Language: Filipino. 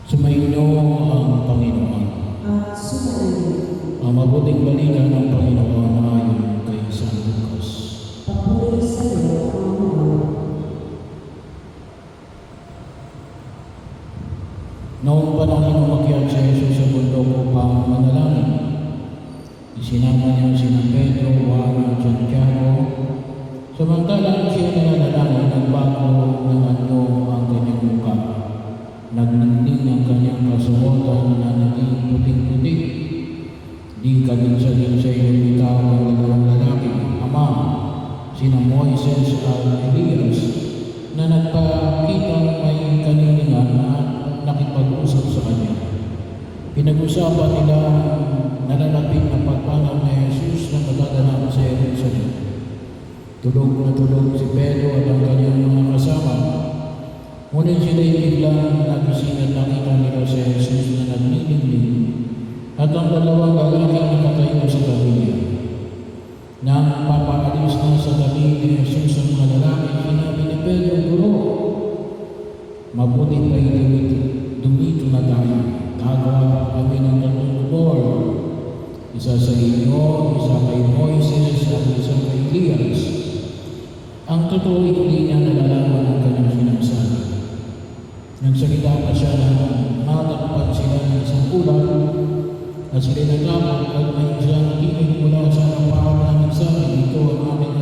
Sumainyo ang Panginoon. At sumainyo. Ang mabuting balita ng Panginoon ayon kay San Lucas. Papuri sa iyo, Panginoon. Noong panahon umakyat si Jesus sa bundok upang manalangin, isinama niya sina Pedro, Juan at Santiago. Samantalang siya nananalangin, nagbago ng anyo ang kanyang mukha. Nagningning ang kanyang kasuotan na naging puting-puti. Di kaminsan-minsan lumitaw ang dalawang lalaki, ama, sina Moises at Elias, na nagpakitang may kanilingan at nakipag-usap sa kanya. Pinag-usapan nila nalalapit na pagpanaw ni Jesus na madadala sa Jerusalem. Tulog na tulog si Pedro at ang kanyang mga kasama. Ngunit sila'y biglang nagising at nakita nila si Jesus na nagningning at ang dalawang lalaking nakatayo sa tabi niya. Nang papaalis na sa tabi ni Jesus ang mga lalaki, sinabi ni Pedro, Guro, mabuti pa'y dumito na tayo. Nagawa kami ng tatlong kubor. Isa sa inyo, isa kay Moises at isa kay Elias. Ang totoo, hindi niya nalalaman ang kanyang sinasabi. Nagsalita pa siya na matakpan sila ng isang ulat at sila natakot at may isang tinig mula sa kapahal na nagsabi, ito ang aming